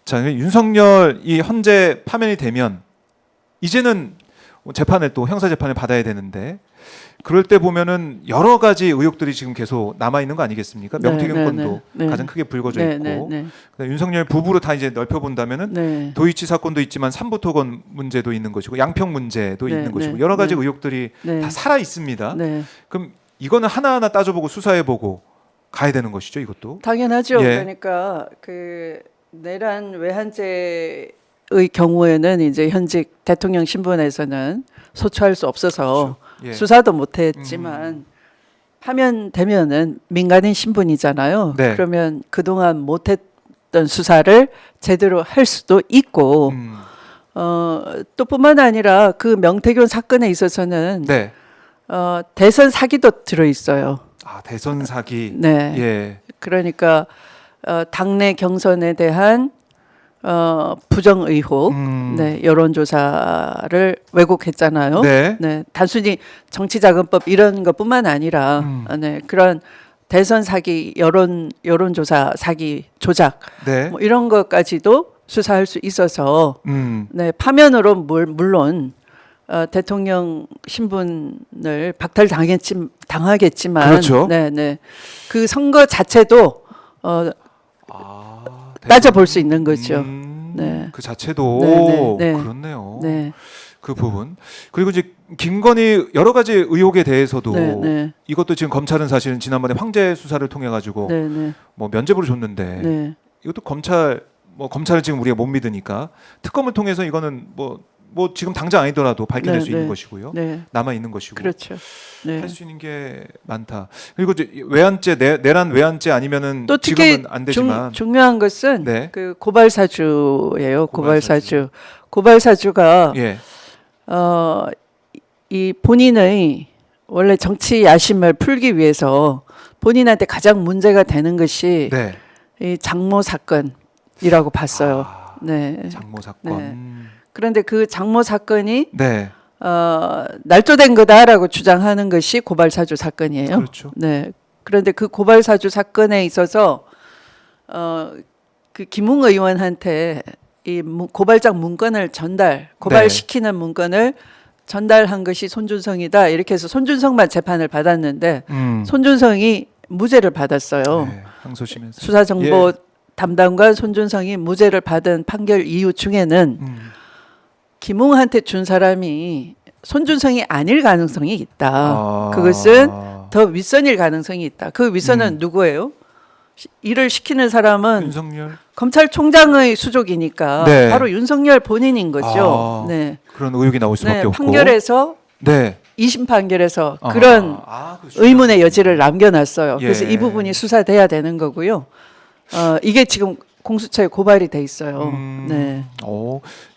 자, 윤석열이 헌재 파면이 되면 이제는 재판을 또 형사 재판을 받아야 되는데 그럴 때 보면은 여러 가지 의혹들이 지금 계속 남아 있는 거 아니겠습니까? 명태균 건도 가장 크게 불거져 있고 윤석열 부부로 다 이제 넓혀 본다면은 도이치 사건도 있지만 삼부토건 문제도 있는 것이고 양평 문제도 있는 것이고 여러 가지 의혹들이 다 살아 있습니다. 그럼 이거는 하나하나 따져보고 수사해보고 가야 되는 것이죠, 이것도. 당연하죠. 그러니까 그 내란 외환죄의 경우에는 이제 현직 대통령 신분에서는 소추할 수 없어서 수사도 못했지만 파면되면은 민간인 신분이잖아요. 그러면 그동안 못했던 수사를 제대로 할 수도 있고 또 뿐만 아니라 그 명태균 사건에 있어서는 대선 사기도 들어있어요. 아, 대선 사기. 그러니까 당내 경선에 대한 부정 의혹, 여론조사를 왜곡했잖아요. 단순히 정치자금법 이런 것뿐만 아니라 그런 대선 사기, 여론조사 사기 조작, 뭐 이런 것까지도 수사할 수 있어서 파면으로 물론 대통령 신분을 박탈당하겠지만, 그 선거 자체도 따져볼 수 있는 거죠. 그 자체도 그렇네요. 그 부분. 그리고 이제 김건희 여러 가지 의혹에 대해서도 이것도 지금 검찰은 사실은 지난번에 황제 수사를 통해 가지고 뭐 면죄부를 줬는데 이것도 검찰을 지금 우리가 못 믿으니까 특검을 통해서 이거는 뭐 지금 당장 아니더라도 밝혀낼 수 있는 것이고요. 남아 있는 것이고. 그렇죠. 할 수 있는 게 많다. 그리고 이제 외환죄 내란 외환죄 아니면은 또 특히 지금은 안 되지만 중요한 것은 그 고발사주예요. 고발사주가 이 본인의 원래 정치 야심을 풀기 위해서 본인한테 가장 문제가 되는 것이 이 장모 사건이라고 봤어요. 장모 사건. 그런데 그 장모 사건이 날조된 거다라고 주장하는 것이 고발사주 사건이에요. 그렇죠. 그런데 그 고발사주 사건에 있어서 그 김웅 의원한테 이 고발장 문건을 고발시키는 문건을 전달한 것이 손준성이다. 이렇게 해서 손준성만 재판을 받았는데 손준성이 무죄를 받았어요. 항소심에서. 수사정보 담당관 손준성이 무죄를 받은 판결 이유 중에는 김웅한테 준 사람이 손준성이 아닐 가능성이 있다. 그것은 더 윗선일 가능성이 있다. 그 윗선은 누구예요? 일을 시키는 사람은 윤석열? 검찰총장의 수족이니까 바로 윤석열 본인인 거죠. 그런 의혹이 나올 수밖에 없고. 판결에서 2심 판결에서 그런 의문의 여지를 남겨놨어요. 그래서 이 부분이 수사돼야 되는 거고요. 이게 지금 공수처에 고발이 돼 있어요.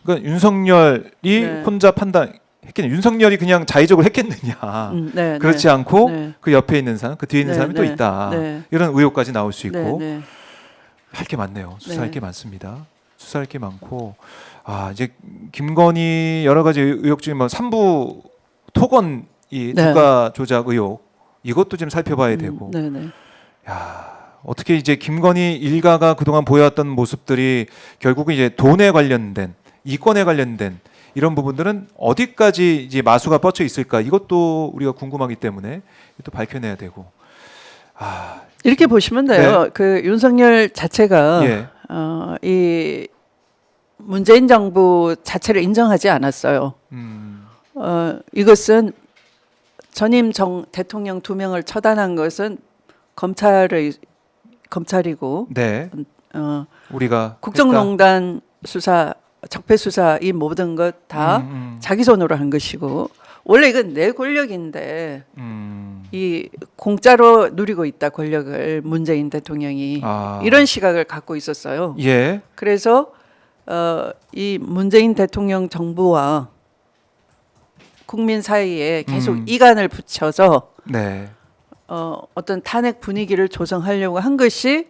그러니까 윤석열이 혼자 판단했겠냐? 윤석열이 그냥 자의적으로 했겠느냐? 그렇지 않고 그 옆에 있는 사람, 그 뒤에 있는 사람이 또 있다. 이런 의혹까지 나올 수 있고 할 게 많네요. 수사할 게 많습니다. 수사할 게 많고 이제 김건희 여러 가지 의혹 중에 뭐 삼부 토건 이 주가 조작 의혹 이것도 좀 살펴봐야 되고. 야. 어떻게 이제 김건희 일가가 그동안 보여왔던 모습들이 결국은 이제 돈에 관련된 이권에 관련된 이런 부분들은 어디까지 이제 마수가 뻗쳐 있을까 이것도 우리가 궁금하기 때문에 또 밝혀내야 되고 이렇게 보시면 돼요. 그 윤석열 자체가 이 문재인 정부 자체를 인정하지 않았어요. 이것은 전임 대통령 2명을 처단한 것은 검찰이고 우리가 국정농단 수사, 적폐 수사 이 모든 것 다 자기 손으로 한 것이고 원래 이건 내 권력인데 이 공짜로 누리고 있다 권력을 문재인 대통령이 이런 시각을 갖고 있었어요. 그래서 이 문재인 대통령 정부와 국민 사이에 계속 이간을 붙여서 어떤 탄핵 분위기를 조성하려고 한 것이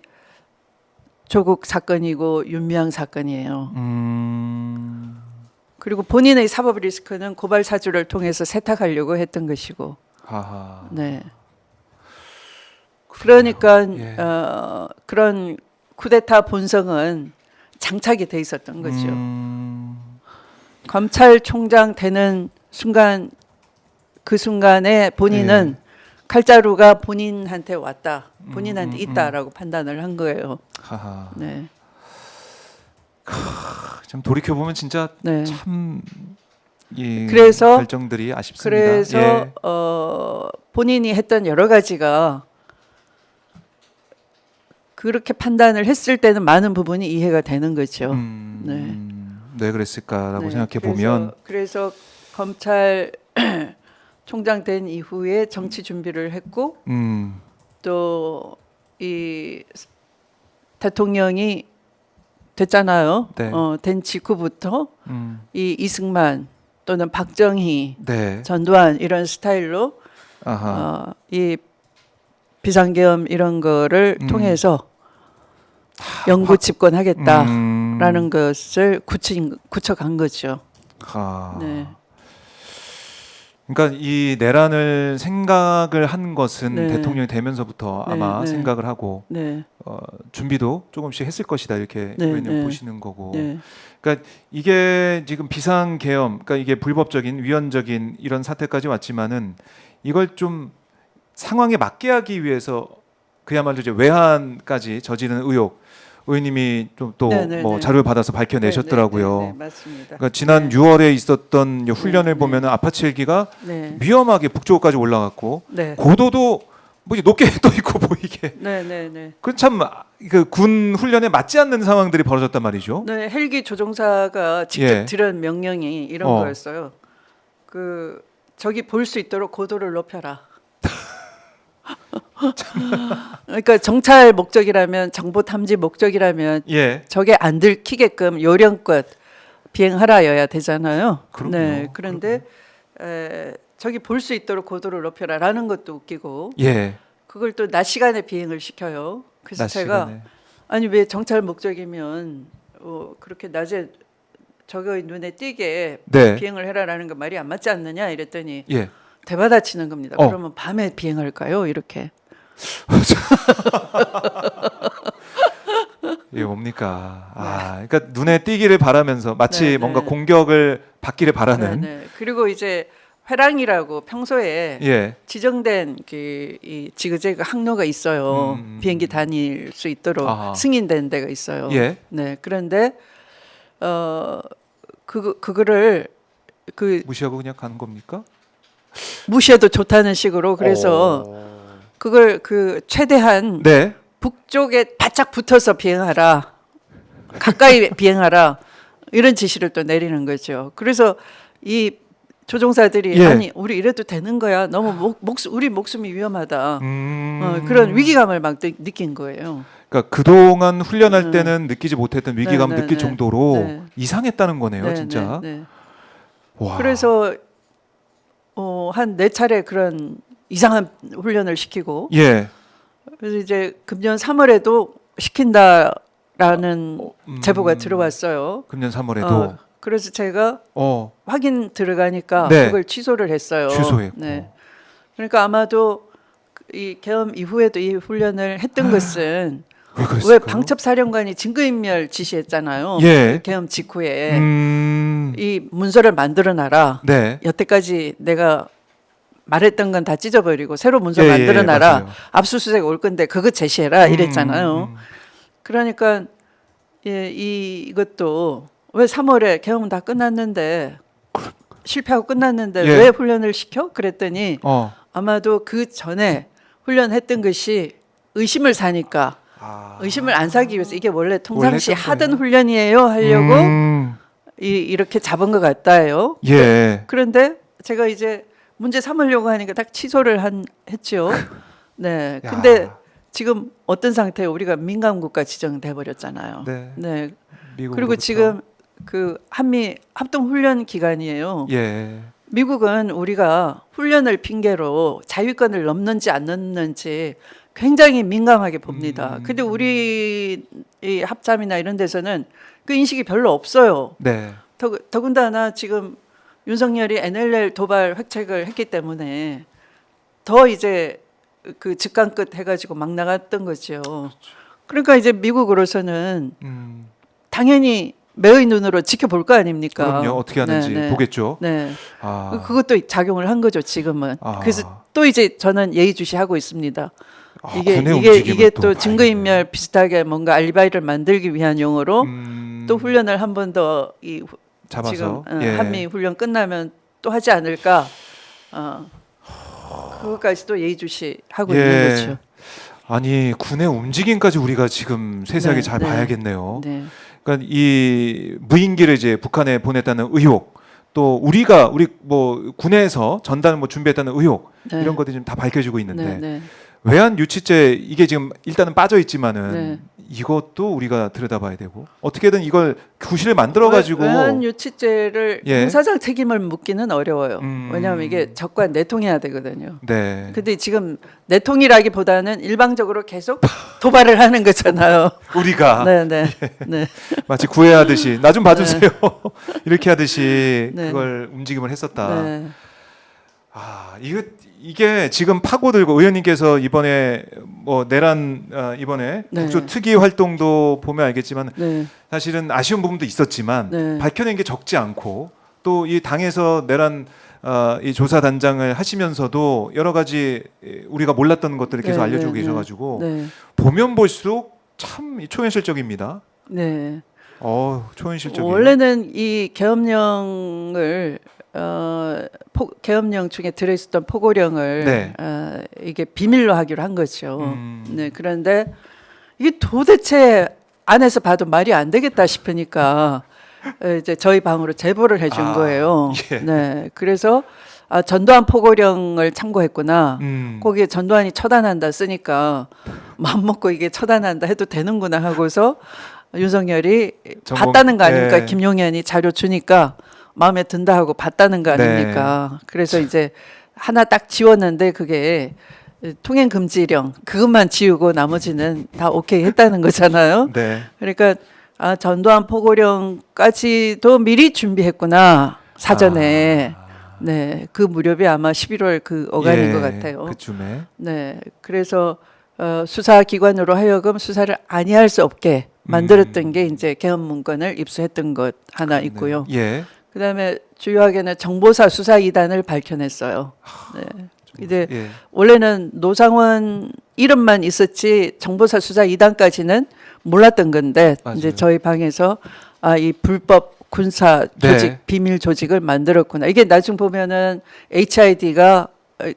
조국 사건이고 윤미향 사건이에요. 그리고 본인의 사법 리스크는 고발 사주를 통해서 세탁하려고 했던 것이고. 그러니까 그런 쿠데타 본성은 장착이 돼 있었던 거죠. 검찰총장 되는 순간 그 순간에 본인은 칼자루가 본인한테 왔다, 본인한테 있다라고 판단을 한 거예요. 하하. 네. 좀 돌이켜 보면 진짜 네. 참 그래서 결정들이 아쉽습니다. 그래서 본인이 했던 여러 가지가 그렇게 판단을 했을 때는 많은 부분이 이해가 되는 거죠. 네. 왜 그랬을까라고 네. 생각해 보면 그래서 검찰 총장 된 이후에 정치 준비를 했고 또 이 대통령이 됐잖아요. 네. 된 직후부터 이 이승만 또는 박정희, 네. 전두환 이런 스타일로 이 비상계엄 이런 거를 통해서 영구 집권하겠다라는 것을 구축한 거죠. 네. 그러니까 이 내란을 생각을 한 것은 네. 대통령이 되면서부터 네, 아마 네. 생각을 하고 네. 준비도 조금씩 했을 것이다 이렇게 네, 의원님 네. 보시는 거고. 네. 그러니까 이게 지금 비상계엄, 그러니까 이게 불법적인 위헌적인 이런 사태까지 왔지만은 이걸 좀 상황에 맞게 하기 위해서 그야말로 이제 외환까지 저지른 의혹. 의원님이 좀 또 뭐 자료를 받아서 밝혀내셨더라고요. 네, 맞습니다. 그러니까 지난 6월에 있었던 훈련을 보면은 아파트 헬기가 위험하게 북쪽까지 올라갔고 고도도 뭐 높게 떠 있고 보이게. 그 참 그 군 훈련에 맞지 않는 상황들이 벌어졌단 말이죠. 네, 헬기 조종사가 직접 들은 명령이 이런 거였어요. 그 저기 볼 수 있도록 고도를 높여라. 그러니까 정찰 목적이라면 정보 탐지 목적이라면 저게 안 들키게끔 요령껏 비행하라여야 되잖아요. 그럼요. 네, 그런데 저기 볼 수 있도록 고도를 높여라라는 것도 웃기고 그걸 또 낮 시간에 비행을 시켜요. 그래서 제가 아니 왜 정찰 목적이면 그렇게 낮에 저거 눈에 띄게 비행을 해라라는 거 말이 안 맞지 않느냐 이랬더니 대받아치는 겁니다. 그러면 밤에 비행할까요? 이렇게. 이게 뭡니까? 그러니까 눈에 띄기를 바라면서 마치 뭔가 공격을 받기를 바라는. 그리고 이제 회랑이라고 평소에 지정된 이 지그재그 항로가 있어요. 비행기 다닐 수 있도록 승인된 데가 있어요. 네, 그런데 그거를 무시하고 그냥 가는 겁니까? 무시해도 좋다는 식으로 그래서 그걸 최대한 북쪽에 바짝 붙어서 비행하라, 가까이 비행하라 이런 지시를 또 내리는 거죠. 그래서 이 조종사들이 아니 우리 이래도 되는 거야. 너무 우리 목숨이 위험하다. 그런 위기감을 막 느낀 거예요. 그러니까 그동안 훈련할 때는 느끼지 못했던 위기감 느낄 정도로 이상했다는 거네요, 진짜. 와. 그래서 한 4차례 그런 이상한 훈련을 시키고 그래서 이제 금년 3월에도 시킨다라는 제보가 들어왔어요. 금년 3월에도. 그래서 제가 확인 들어가니까 그걸 취소를 했어요. 취소했고. 그러니까 아마도 이 계엄 이후에도 이 훈련을 했던 것은 왜 방첩사령관이 증거인멸 지시했잖아요. 계엄 직후에 이 문서를 만들어놔라. 여태까지 내가 말했던 건 다 찢어버리고 새로 문서 만들어놔라. 압수수색 올 건데 그거 제시해라 이랬잖아요. 그러니까 이것도 왜 3월에 계엄은 다 끝났는데 실패하고 끝났는데 왜 훈련을 시켜? 그랬더니 아마도 그 전에 훈련했던 것이 의심을 사니까 의심을 안 사기 위해서 이게 원래 통상시 하던 훈련이에요 하려고 이렇게 잡은 것 같다요. 그런데 제가 이제 문제 삼으려고 하니까 딱 취소를 했죠. 네. 근데 지금 어떤 상태에 우리가 민감국가 지정돼 버렸잖아요. 네. 그리고 지금 그 한미 합동 훈련 기간이에요. 미국은 우리가 훈련을 핑계로 자위권을 넘는지 안 넘는지 굉장히 민감하게 봅니다. 근데 우리 이 합참이나 이런 데서는 그 인식이 별로 없어요. 더군다나 지금 윤석열이 NLL 도발 획책을 했기 때문에 더 이제 그 직간 끝 해가지고 막 나갔던 거죠. 그러니까 이제 미국으로서는 당연히 매의 눈으로 지켜볼 거 아닙니까? 그럼요. 어떻게 하는지 보겠죠. 네. 그것도 작용을 한 거죠, 지금은. 그래서 또 이제 저는 예의주시하고 있습니다. 이게 또 증거인멸 비슷하게 뭔가 알리바이를 만들기 위한 용어로 또 훈련을 한 번 더 잡아서 지금 한미 훈련 끝나면 또 하지 않을까. 그것까지 또 예의주시하고 있는 거죠. 아니 군의 움직임까지 우리가 지금 세세하게 잘 봐야겠네요. 그러니까 이 무인기를 이제 북한에 보냈다는 의혹, 또 우리 뭐 군에서 전단을 뭐 준비했다는 의혹 이런 것들이 좀 다 밝혀지고 있는데 외환 유치죄 이게 지금 일단은 빠져 있지만은 이것도 우리가 들여다봐야 되고 어떻게든 이걸 구실을 만들어 가지고 외환 유치죄를 공사장 책임을 묻기는 어려워요. 왜냐하면 이게 적과 내통해야 되거든요. 근데 지금 내통이라기보다는 일방적으로 계속 도발을 하는 거잖아요. 우리가 마치 구애하듯이 나 좀 봐주세요 이렇게 하듯이 그걸 움직임을 했었다. 이게 지금 파고들고 의원님께서 이번에 뭐 내란 이번에 국조 특위 활동도 보면 알겠지만 사실은 아쉬운 부분도 있었지만 밝혀낸 게 적지 않고 또 이 당에서 내란 이 조사 단장을 하시면서도 여러 가지 우리가 몰랐던 것들을 계속 알려주고 계셔가지고 보면 볼수록 참 초현실적입니다. 초현실적이에요. 원래는 이 계엄령을 계엄령 중에 들어있었던 포고령을 이게 비밀로 하기로 한 거죠. 그런데 이게 도대체 안에서 봐도 말이 안 되겠다 싶으니까 이제 저희 방으로 제보를 해준 거예요. 그래서 전두환 포고령을 참고했구나. 거기에 전두환이 처단한다 쓰니까 마음 먹고 이게 처단한다 해도 되는구나 하고서 윤석열이 봤다는 거 아닙니까? 김용현이 자료 주니까 마음에 든다 하고 봤다는 거 아닙니까? 그래서 이제 하나 딱 지웠는데 그게 통행금지령 그것만 지우고 나머지는 다 오케이 했다는 거잖아요. 그러니까 전두환 포고령까지도 미리 준비했구나 사전에. 그 무렵이 아마 11월 그 어간인 것 같아요. 그쯤에. 그래서 수사기관으로 하여금 수사를 아니할 수 없게 만들었던 게 이제 계엄 문건을 입수했던 것 하나 있고요. 그다음에 주요하게는 정보사 수사 2단을 밝혀냈어요. 이제 원래는 노상원 이름만 있었지 정보사 수사 2단까지는 몰랐던 건데 이제 저희 방에서 이 불법 군사 조직 비밀 조직을 만들었구나. 이게 나중 보면은 HID가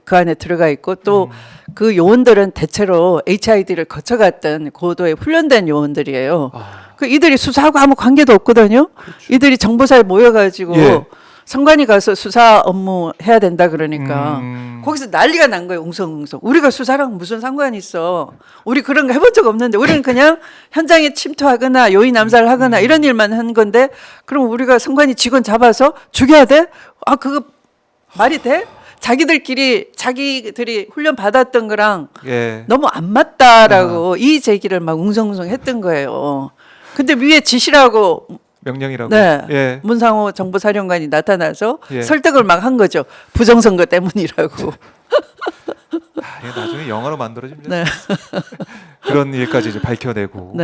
그 안에 들어가 있고 또 그 요원들은 대체로 HID를 거쳐갔던 고도의 훈련된 요원들이에요. 그 이들이 수사하고 아무 관계도 없거든요. 이들이 정보사에 모여가지고 선관위 가서 수사 업무 해야 된다 그러니까 거기서 난리가 난 거예요. 웅성웅성. 우리가 수사랑 무슨 상관이 있어. 우리 그런 거 해본 적 없는데 우리는 그냥 현장에 침투하거나 요인 암살을 하거나 이런 일만 한 건데 그럼 우리가 선관위 직원 잡아서 죽여야 돼? 그거 말이 돼? 자기들이 훈련 받았던 거랑 너무 안 맞다라고 이 제기를 막 웅성웅성 했던 거예요. 근데 위에 지시라고 명령이라고. 문상호 정보사령관이 나타나서 설득을 막 한 거죠. 부정선거 때문이라고. 나중에 영화로 만들어집니다. 그런 일까지 이제 밝혀내고.